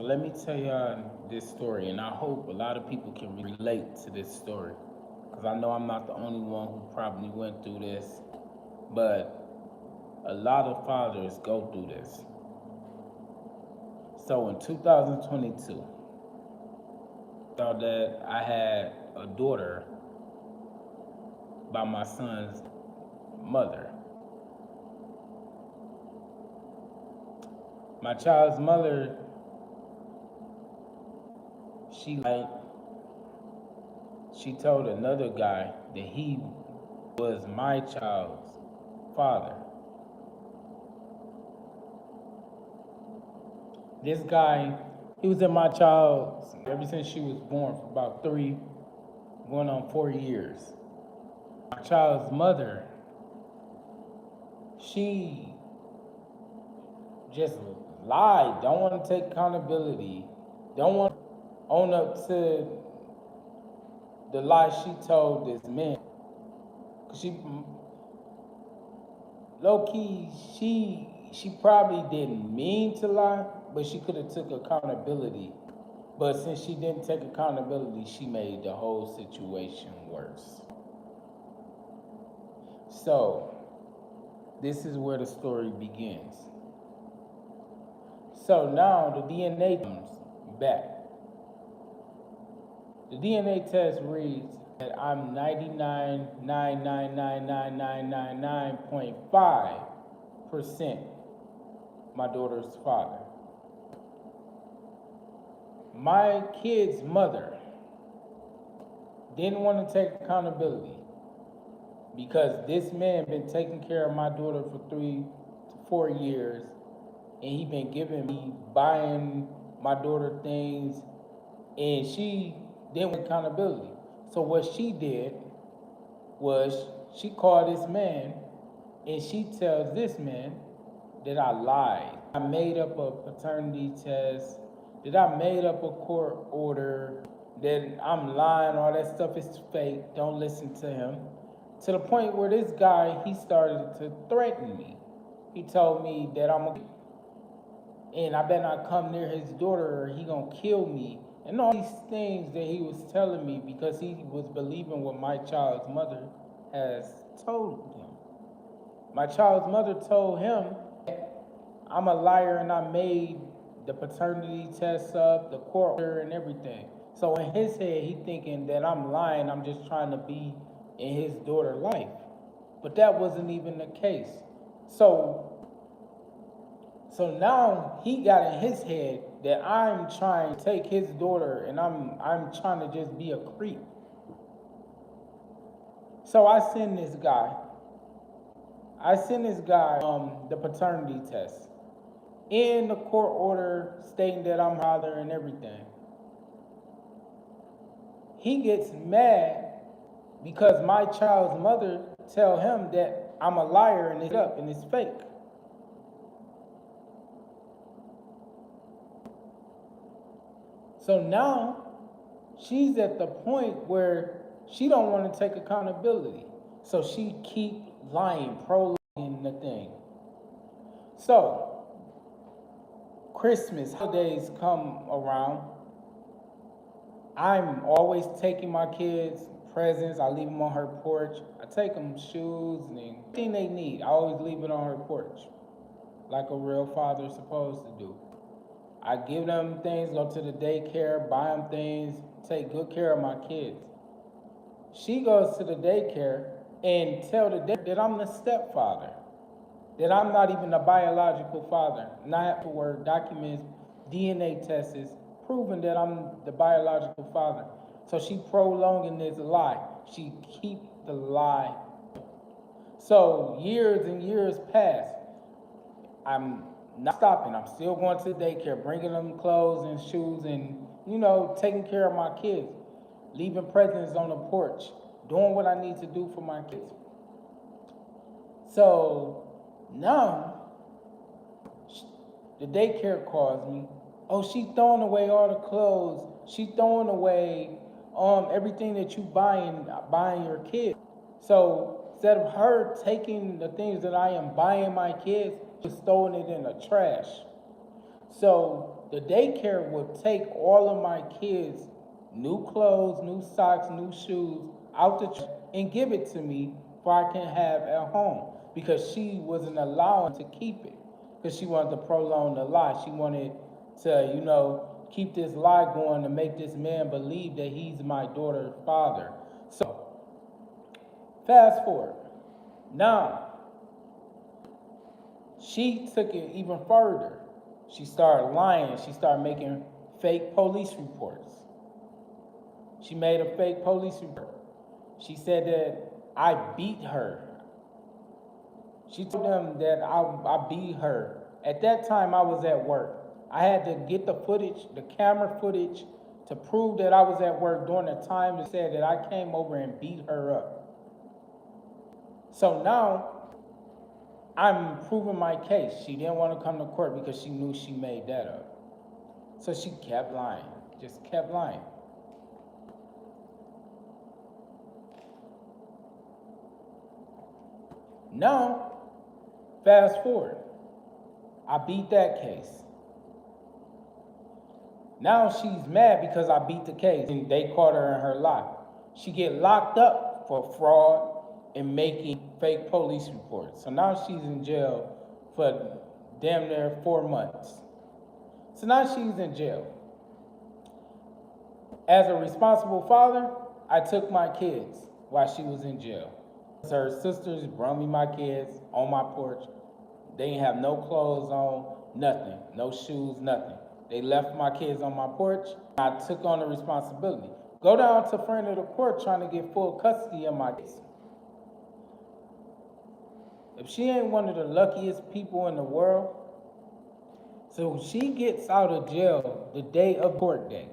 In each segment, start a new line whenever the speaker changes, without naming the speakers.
So let me tell y'all this story, and I hope a lot of people can relate to this story, because I know I'm not the only one who probably went through this, but a lot of fathers go through this. So in 2022, saw that I had a daughter by my son's mother. My child's mother, she she told another guy that he was my child's father. This guy, he was in my child's ever since she was born for about 4 years. My child's mother, she just lied, don't want to take accountability, don't want to own up to the lie she told this man. Cause she, low key, she probably didn't mean to lie, but she could have took accountability. But since she didn't take accountability, she made the whole situation worse. So, this is where the story begins. So now the DNA comes back. The DNA test reads that I'm 99.5% my daughter's father. My kid's mother didn't want to take accountability because this man been taking care of my daughter for 3 to 4 years, and he been giving me, buying my daughter things, and she didn't want accountability. So what she did was she called this man and she tells this man that I lied. I made up a paternity test, that I made up a court order, that I'm lying, all that stuff is fake, don't listen to him. To the point where this guy, he started to threaten me. He told me that and I better not come near his daughter or he gonna kill me. And all these things that he was telling me because he was believing what my child's mother has told him. My child's mother told him I'm a liar and I made the paternity test up, the court order and everything. So in his head, he thinking that I'm lying, I'm just trying to be in his daughter's life. But that wasn't even the case. So now he got in his head that I'm trying to take his daughter and I'm trying to just be a creep. So I send this guy the paternity test in the court order stating that I'm father and everything. He gets mad because my child's mother tell him that I'm a liar and it's fake. So now she's at the point where she don't want to take accountability. So she keep lying, prolonging the thing. So Christmas holidays come around. I'm always taking my kids presents. I leave them on her porch. I take them shoes and anything they need. I always leave it on her porch, like a real father's supposed to do. I give them things, go to the daycare, buy them things, take good care of my kids. She goes to the daycare and tell the daycare that I'm the stepfather, that I'm not even a biological father. And I have to work documents, DNA tests, proving that I'm the biological father. So she prolonging this lie. She keep the lie. So years and years pass. I'm not stopping. I'm still going to daycare, bringing them clothes and shoes and, taking care of my kids, leaving presents on the porch, doing what I need to do for my kids. So now the daycare calls me. Oh, she throwing away all the clothes. She throwing away everything that you buying your kids. So instead of her taking the things that I am buying my kids, she's throwing it in the trash. So the daycare would take all of my kids' new clothes, new socks, new shoes out the and give it to me for I can have at home because she wasn't allowing to keep it because she wanted to prolong the lie. She wanted to, keep this lie going to make this man believe that he's my daughter's father. So, fast forward. Now, she took it even further. She started lying. She started making fake police reports. She made a fake police report. She said that I beat her. She told them that I beat her. At that time, I was at work. I had to get the footage, the camera footage, to prove that I was at work during the time that said that I came over and beat her up. So now, I'm proving my case. She didn't want to come to court because she knew she made that up. So she kept lying, just kept lying. Now, fast forward. I beat that case. Now she's mad because I beat the case and they caught her in her lie. She get locked up for fraud and making fake police reports. So now she's in jail for damn near 4 months. So now she's in jail. As a responsible father, I took my kids while she was in jail. Her sisters brought me my kids on my porch. They didn't have no clothes on, nothing, no shoes, nothing. They left my kids on my porch. I took on the responsibility. Go down to front of the court trying to get full custody of my kids. If she ain't one of the luckiest people in the world, so she gets out of jail the day of court day.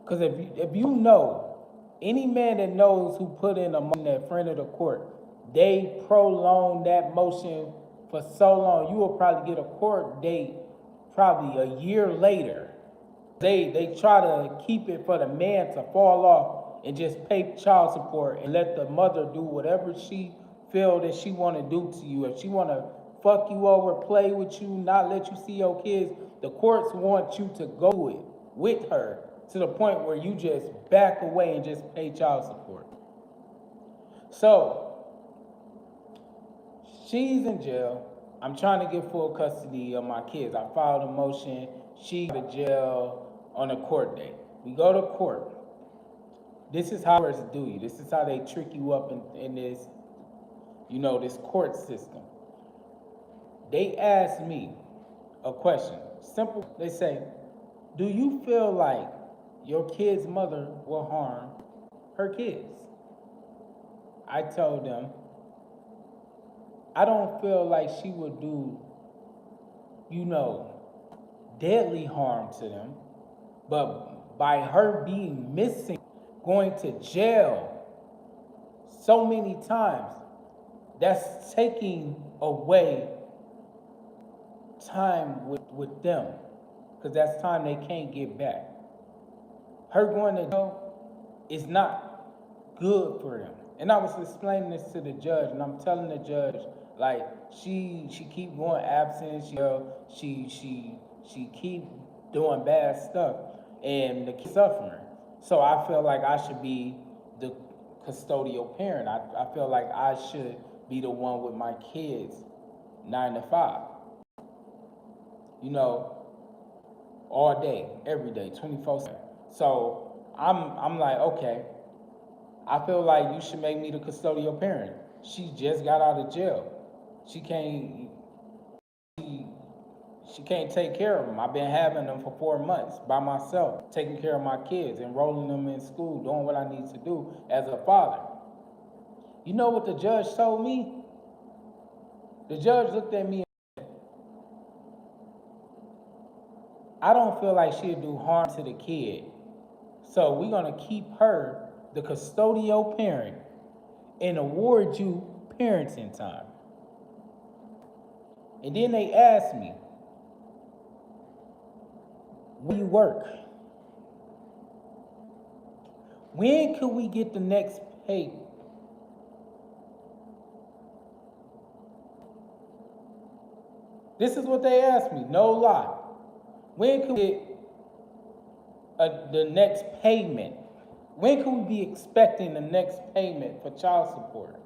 Because if you know, any man that knows who put in a motion at front of the court, they prolong that motion for so long. You will probably get a court date probably a year later. They try to keep it for the man to fall off and just pay child support and let the mother do whatever she feel that she want to do to you. If she want to fuck you over, play with you, not let you see your kids, the courts want you to go it with her to the point where you just back away and just pay child support. So, she's in jail. I'm trying to get full custody of my kids. I filed a motion. She got to jail on a court date. We go to court. This is how it's do you. This is how they trick you up in this, this court system. They asked me a question. Simple. They say, do you feel like your kid's mother will harm her kids? I told them, I don't feel like she would do, deadly harm to them. But by her being missing, going to jail so many times, that's taking away time with them. Because that's time they can't get back. Her going to jail is not good for them. And I was explaining this to the judge, and I'm telling the judge, like, she keep going absent, she keep doing bad stuff, and the kids suffering. So I feel like I should be the custodial parent. I feel like I should be the one with my kids 9 to 5. All day, every day, 24/7. So I'm like, okay, I feel like you should make me the custodial parent. She just got out of jail. She can't take care of them. I've been having them for 4 months by myself, taking care of my kids, enrolling them in school, doing what I need to do as a father. You know what the judge told me? The judge looked at me and said, I don't feel like she'll do harm to the kid. So we're going to keep her the custodial parent and award you parenting time. And then they asked me, where do you work? When could we get the next pay? This is what they asked me, no lie. When could we get the next payment? When can we be expecting the next payment for child support?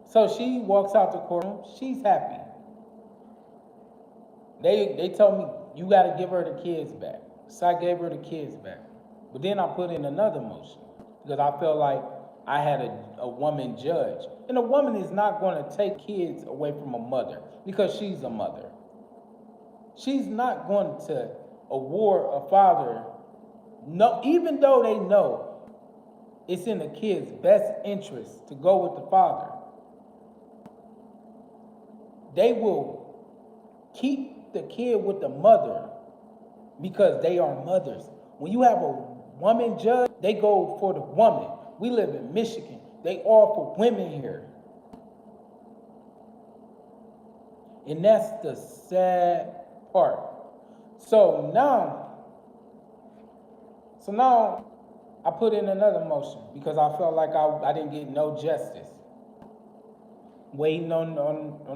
So she walks out the courtroom. She's happy. They told me you got to give her the kids back. So I gave her the kids back. But then I put in another motion because I felt like I had a woman judge. And a woman is not going to take kids away from a mother because she's a mother. She's not going to award a father, no, even though they know it's in the kid's best interest to go with the father. They will keep the kid with the mother because they are mothers. When you have a woman judge, they go for the woman. We live in Michigan. They all for women here. And that's the sad part. So now I put in another motion because I felt like I didn't get no justice. Waiting on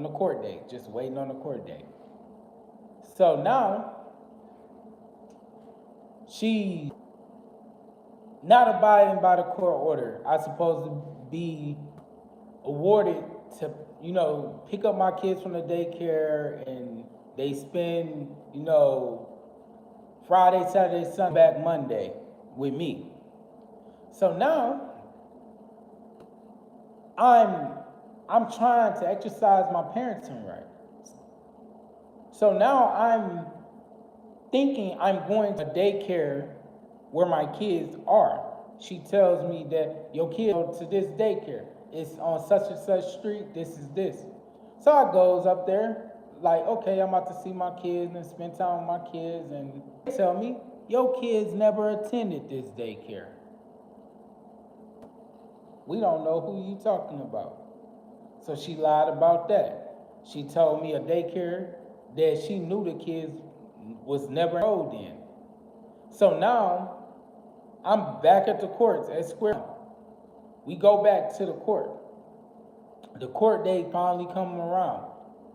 the court date, just waiting on the court date. So now she not abiding by the court order. I supposed to be awarded to, pick up my kids from the daycare, and they spend, Friday, Saturday, Sunday, back Monday with me. So now I'm trying to exercise my parenting rights. So now I'm thinking I'm going to daycare where my kids are. She tells me that your kid go to this daycare. It's on such and such street. This is this. So I goes up there like, okay, I'm about to see my kids and spend time with my kids. And they tell me, your kids never attended this daycare. We don't know who you talking about. So she lied about that. She told me a daycare that she knew the kids was never enrolled in. So now I'm back at the courts at Square. We go back to the court. The court date finally coming around.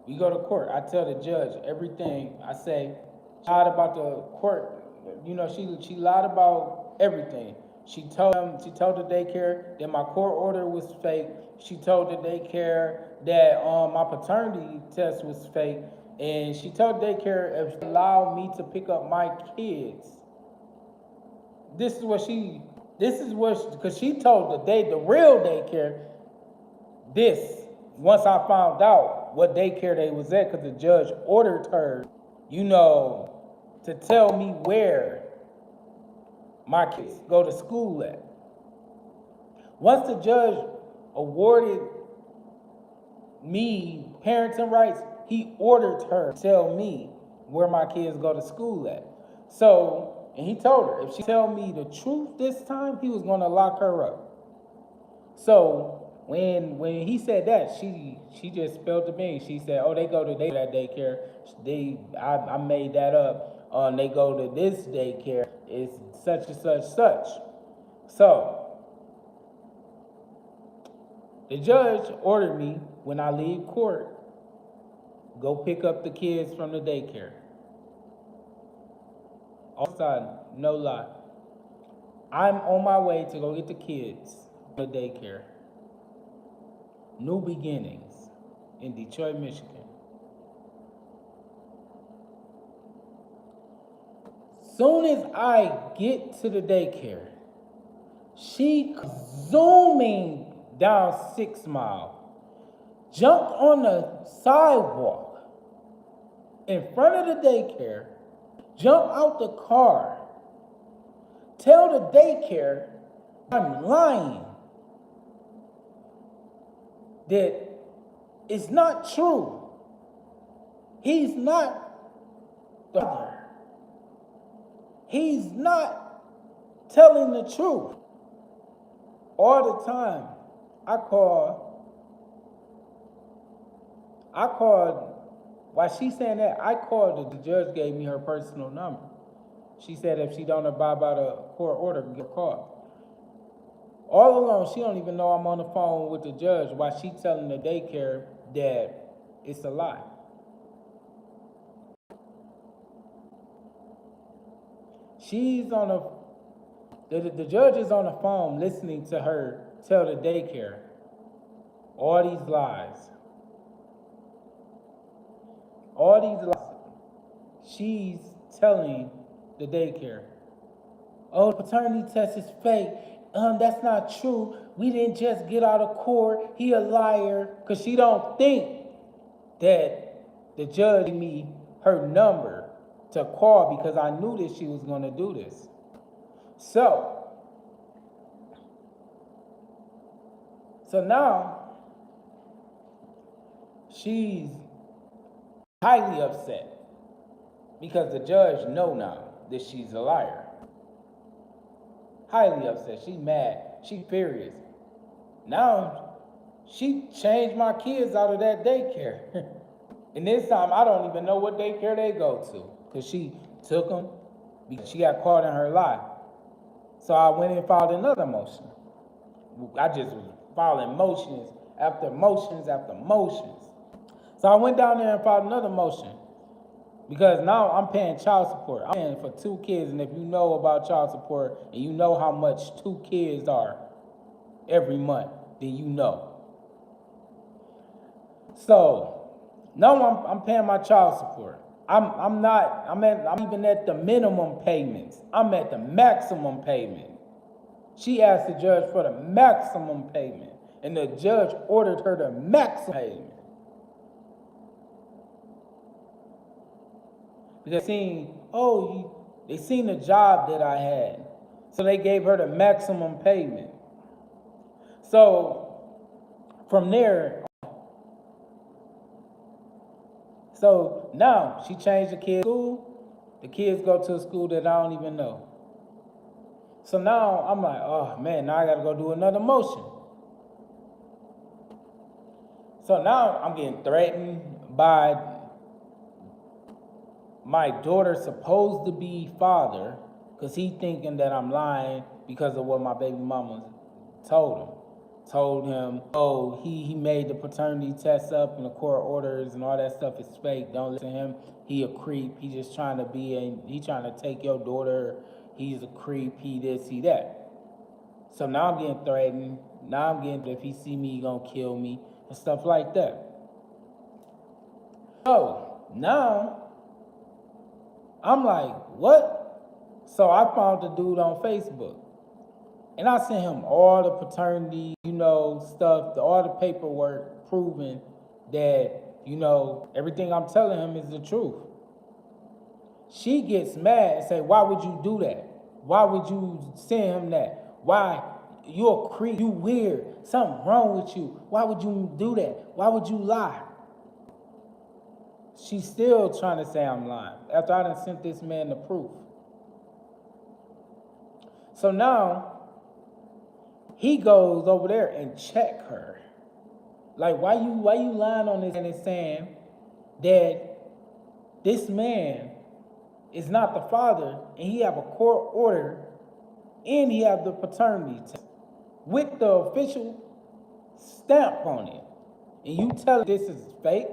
We go to court. I tell the judge everything. I say, she lied about the court. She lied about everything. She told the daycare that my court order was fake. She told the daycare that my paternity test was fake. And she told daycare if she allowed me to pick up my kids. Because she told the real daycare this once I found out what daycare they was at, because the judge ordered her, to tell me where my kids go to school at. Once the judge awarded me parenting rights, he ordered her to tell me where my kids go to school at. So, and he told her, if she tell me the truth this time, he was going to lock her up. So when he said that, she just spilled the beans. She said, oh, they go to that daycare. I made that up. They go to this daycare. It's such and such. So the judge ordered me, when I leave court, go pick up the kids from the daycare. All of a sudden, no lie, I'm on my way to go get the kids from the daycare. New beginnings in Detroit, Michigan. Soon as I get to the daycare, she zooming down 6 Mile, jumped on the sidewalk in front of the daycare, jump out the car, tell the daycare I'm lying, that it's not true. He's not the father. He's not telling the truth. All the time, I called, while she's saying that, I called, the judge gave me her personal number. She said if she don't abide by the court order, get a call. All along, she don't even know I'm on the phone with the judge while she telling the daycare that it's a lie. She's on the judge is on the phone listening to her tell the daycare all these lies. All these lies. She's telling the daycare, oh, the paternity test is fake. That's not true. We didn't just get out of court. He a liar. Because she don't think that the judge gave me her number to call because I knew that she was going to do this. So now she's highly upset because the judge know now that she's a liar. Highly upset. She's mad. She's furious. Now she changed my kids out of that daycare. And this time I don't even know what daycare they go to because she took them because she got caught in her lie. So I went and filed another motion. I just was filing motions after motions after motions. So I went down there and filed another motion because now I'm paying child support. I'm paying for 2 kids, and if you know about child support and you know how much 2 kids are every month, then you know. So now I'm paying my child support. I'm even at the minimum payments. I'm at the maximum payment. She asked the judge for the maximum payment, and the judge ordered her the maximum payment. They seen the job that I had, so they gave her the maximum payment. So from there, so now she changed the kids' school. The kids go to a school that I don't even know. So now I'm like, oh man, now I gotta go do another motion. So now I'm getting threatened by my daughter's supposed to be father, because he thinking that I'm lying because of what my baby mama told him. Told him, oh, he made the paternity test up and the court orders and all that stuff is fake. Don't listen to him. He a creep. He just trying to he trying to take your daughter. He's a creep. He this, he that. So now I'm getting threatened. Now I'm getting, if he see me, he gonna kill me and stuff like that. So now I'm like, what? So I found the dude on Facebook. And I sent him all the paternity, stuff, all the paperwork proving that, everything I'm telling him is the truth. She gets mad and say, why would you do that? Why would you send him that? Why? You're a creep. You weird. Something wrong with you. Why would you do that? Why would you lie? She's still trying to say I'm lying after I done sent this man the proof. So now he goes over there and check her. Like, why you lying on this and it's saying that this man is not the father and he have a court order and he have the paternity test with the official stamp on it. And you tell her this is fake?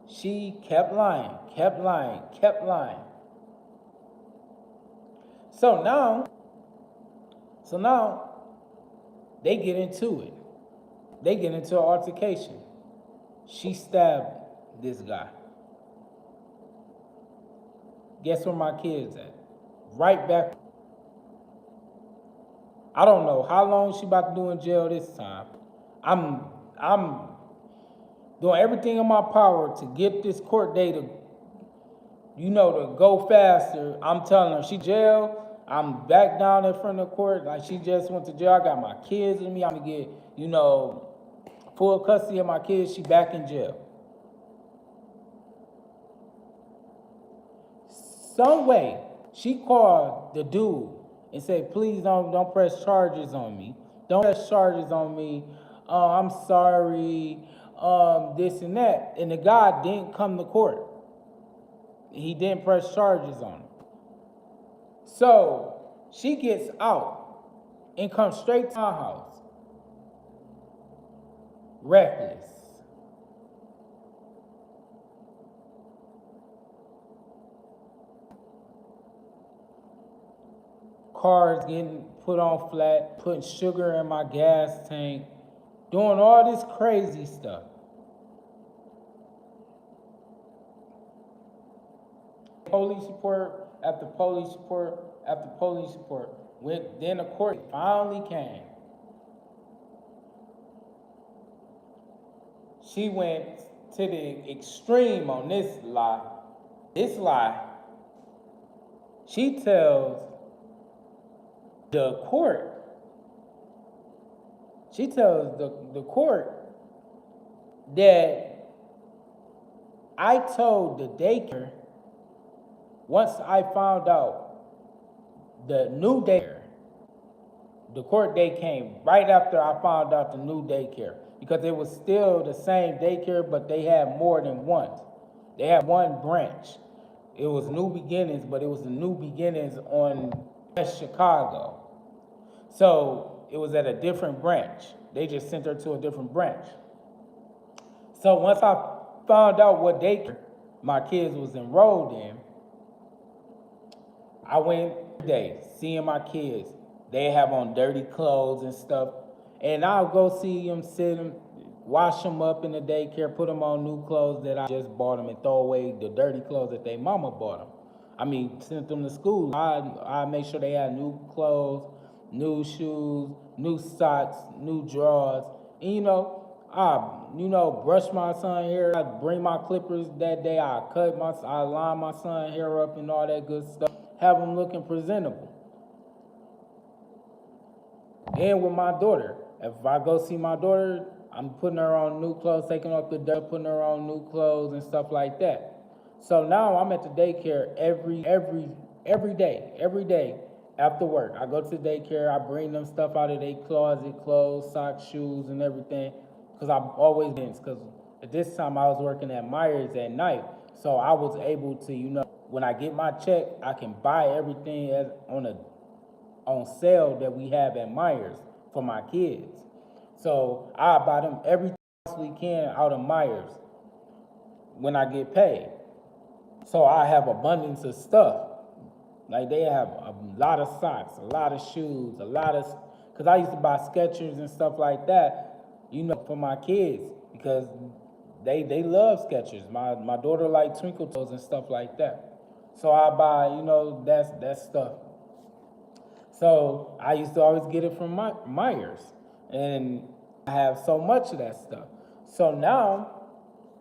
She kept lying, kept lying, kept lying. So now they get into it. They get into an altercation. She stabbed this guy. Guess where my kids at? Right back. I don't know how long she about to do in jail this time. I'm doing everything in my power to get this court date to go faster. I'm telling her she jail. I'm back down in front of the court. Like, she just went to jail. I got my kids with me. I'm gonna get, full custody of my kids. She back in jail. Some way, she called the dude and said, please don't press charges on me. Don't press charges on me. I'm sorry, this and that. And the guy didn't come to court. He didn't press charges on him. So she gets out and comes straight to my house. Reckless. cars getting put on flat, putting sugar in my gas tank, doing all this crazy stuff. Police report after police report after police report. Then the court finally came. She went to the extreme on this lie. This lie, she tells the court, the court that I told the daycare, once I found out the new daycare, the court date came right after I found out the new daycare, because it was still the same daycare, but they had more than one. They had one branch. It was New Beginnings, but it was the New Beginnings on West Chicago. So it was at a different branch. They just sent her to a different branch. So once I found out what daycare my kids was enrolled in, I went today seeing my kids. They have on dirty clothes and stuff. And I'll go see them, sit them, wash them up in the daycare, put them on new clothes that I just bought them, and throw away the dirty clothes that their mama bought them. I mean, sent them to school. I make sure they had new clothes, new shoes, new socks, new drawers. And I brush my son's hair. I bring my clippers that day. I line my son's hair up and all that good stuff. Have him looking presentable. And with my daughter, if I go see my daughter, I'm putting her on new clothes, taking off the dirt, putting her on new clothes and stuff like that. So now I'm at the daycare every day after work. I go to the daycare, I bring them stuff out of their closet, clothes, socks, shoes, and everything, because I've always been, because at this time I was working at Myers at night, so I was able to, when I get my check, I can buy everything on sale that we have at Myers for my kids. So I buy them everything we can out of Myers when I get paid. So I have abundance of stuff. Like they have a lot of socks, a lot of shoes, because I used to buy Skechers and stuff like that, for my kids, because they love Skechers. My daughter like Twinkle Toes and stuff like that. So I buy, that stuff. So I used to always get it from Myers, and I have so much of that stuff. So now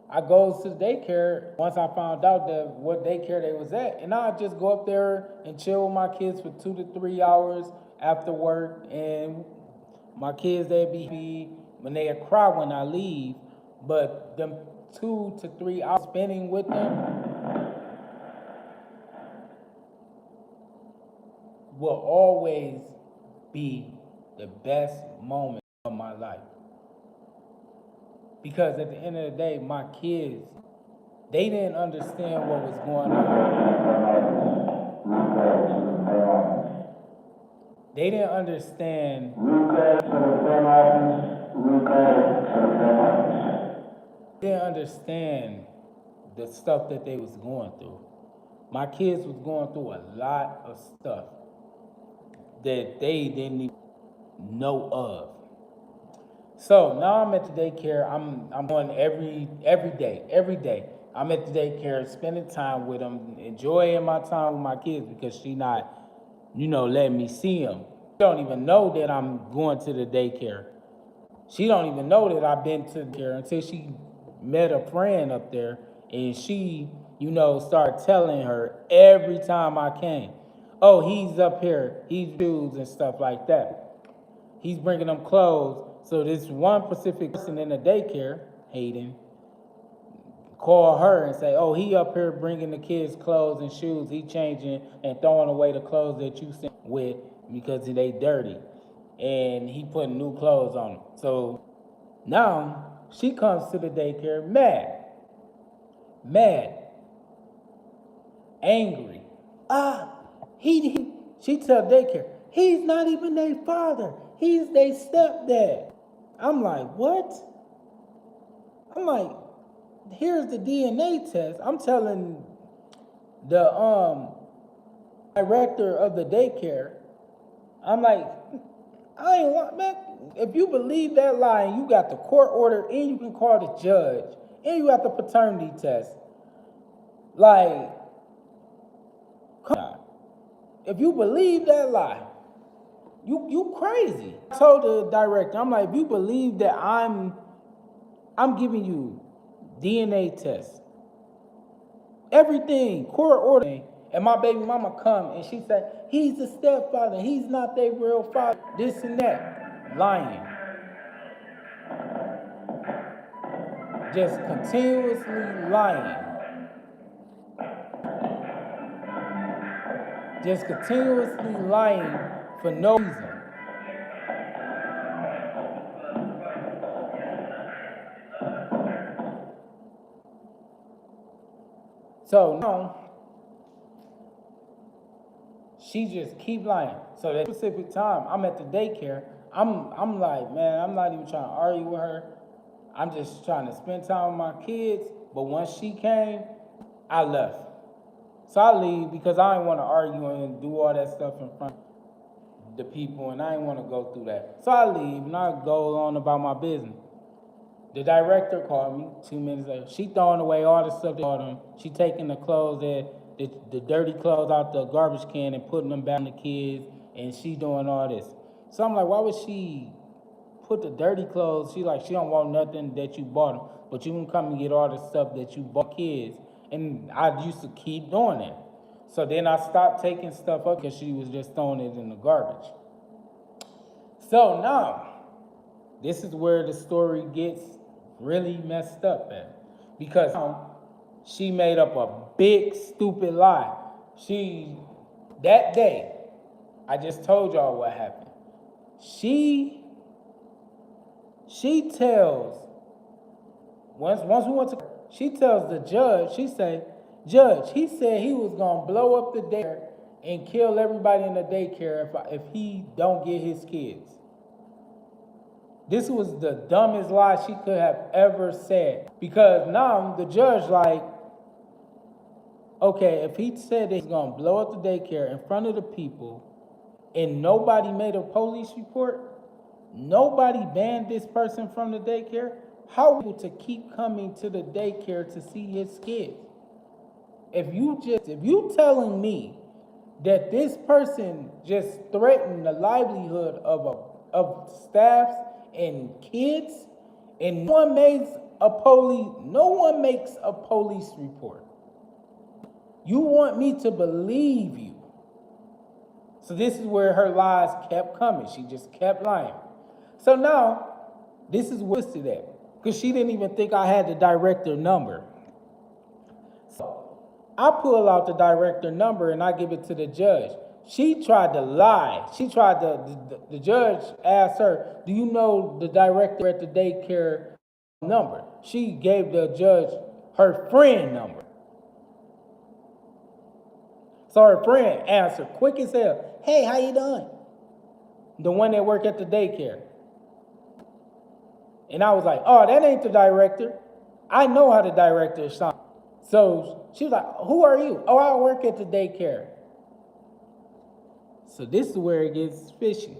I go to the daycare once I found out what daycare they was at, and I just go up there and chill with my kids for 2 to 3 hours after work, and my kids, they'd be when they cry when I leave, but them 2 to 3 hours spending with them will always be the best moment of my life. Because at the end of the day, my kids, they didn't understand what was going on. They didn't understand. They didn't understand the stuff that they was going through. My kids was going through a lot of stuff that they didn't even know of. So now I'm at the daycare. I'm going every day. I'm at the daycare, spending time with them, enjoying my time with my kids, because she not, letting me see them. She don't even know that I'm going to the daycare. She don't even know that I've been to the daycare until she met a friend up there, and she, started telling her every time I came, oh, he's up here, he's shoes and stuff like that. He's bringing them clothes. So this one specific person in the daycare, Hayden, call her and say, oh, he up here bringing the kids clothes and shoes. He changing and throwing away the clothes that you sent with because they dirty. And he putting new clothes on them. So now she comes to the daycare mad, angry. She tell daycare, he's not even their father. He's their stepdad. I'm like, what? I'm like, here's the DNA test. I'm telling the director of the daycare, I'm like, I ain't lying, man. If you believe that lie and you got the court order and you can call the judge and you got the paternity test, like, come on. If you believe that lie, you crazy. I told the director, I'm like, if you believe that I'm giving you DNA tests, everything, court order, and my baby mama come and she said, he's the stepfather, he's not their real father, this and that. Lying. Just continuously lying. Just continuously lying for no reason. So now, she just keep lying. So that specific time, I'm at the daycare. I'm like, man, I'm not even trying to argue with her. I'm just trying to spend time with my kids. But once she came, I left. So I leave because I didn't want to argue and do all that stuff in front of the people, and I didn't want to go through that. So I leave and I go on about my business. The director called me 2 minutes later. She throwing away all the stuff they bought them. She taking the clothes the dirty clothes out the garbage can and putting them back on the kids, and she doing all this. So I'm like, why would she put the dirty clothes? She don't want nothing that you bought them, but you can come and get all the stuff that you bought kids. And I used to keep doing it. So then I stopped taking stuff up because she was just throwing it in the garbage. So now, this is where the story gets really messed up at. Because she made up a big stupid lie. That day, I just told y'all what happened. She tells, once we went to, she tells the judge, she say, Judge, he said he was gonna blow up the daycare and kill everybody in the daycare if he don't get his kids. This was the dumbest lie she could have ever said. Because now the judge like, okay, if he said that he's gonna blow up the daycare in front of the people and nobody made a police report, nobody banned this person from the daycare, how are people to keep coming to the daycare to see his kids? If you telling me that this person just threatened the livelihood of staffs and kids, and no one makes a police report. You want me to believe you. So this is where her lies kept coming. She just kept lying. So now, this is what's to that. Because she didn't even think I had the director number. So I pull out the director number and I give it to the judge. She tried to lie. The judge asked her, do you know the director at the daycare number? She gave the judge her friend number. So her friend answered quick as hell, hey, how you doing? The one that worked at the daycare. And I was like, oh, that ain't the director. I know how the director sounds. So she was like, who are you? Oh, I work at the daycare. So this is where it gets fishy.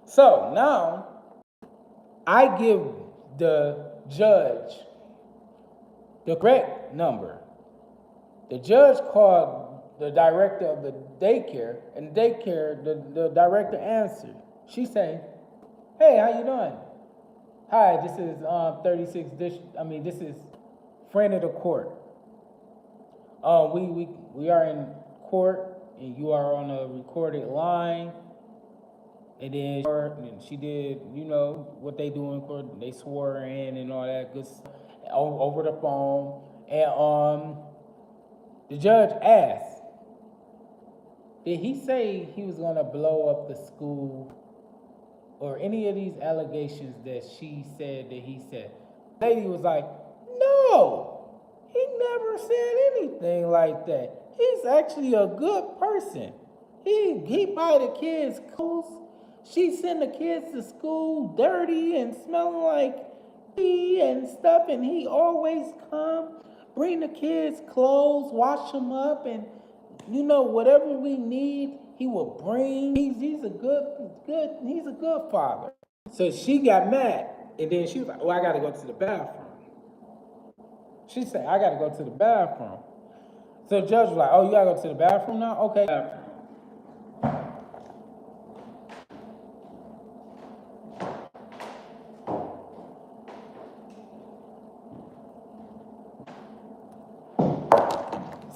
So now I give the judge the correct number. The judge called the director of the daycare, and the director answered. She said, hey, how you doing? Hi, this is 36 this is friend of the court. We are in court and you are on a recorded line. And then she did, what they do in court. They swore her in and all that good stuff over the phone. And the judge asked, did he say he was gonna blow up the school or any of these allegations that she said that he said? The lady was like, no, he never said anything like that. He's actually a good person. He buy the kids clothes. She send the kids to school dirty and smelling like pee and stuff, and he always come, bring the kids clothes, wash them up, and whatever we need, He will bring. He's a good father. So she got mad, and then she was like, "Oh, I got to go to the bathroom." She said, "I got to go to the bathroom." So the judge was like, "Oh, you got to go to the bathroom now? Okay."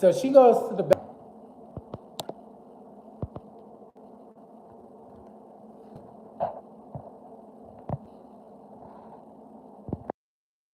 So she goes to the bathroom.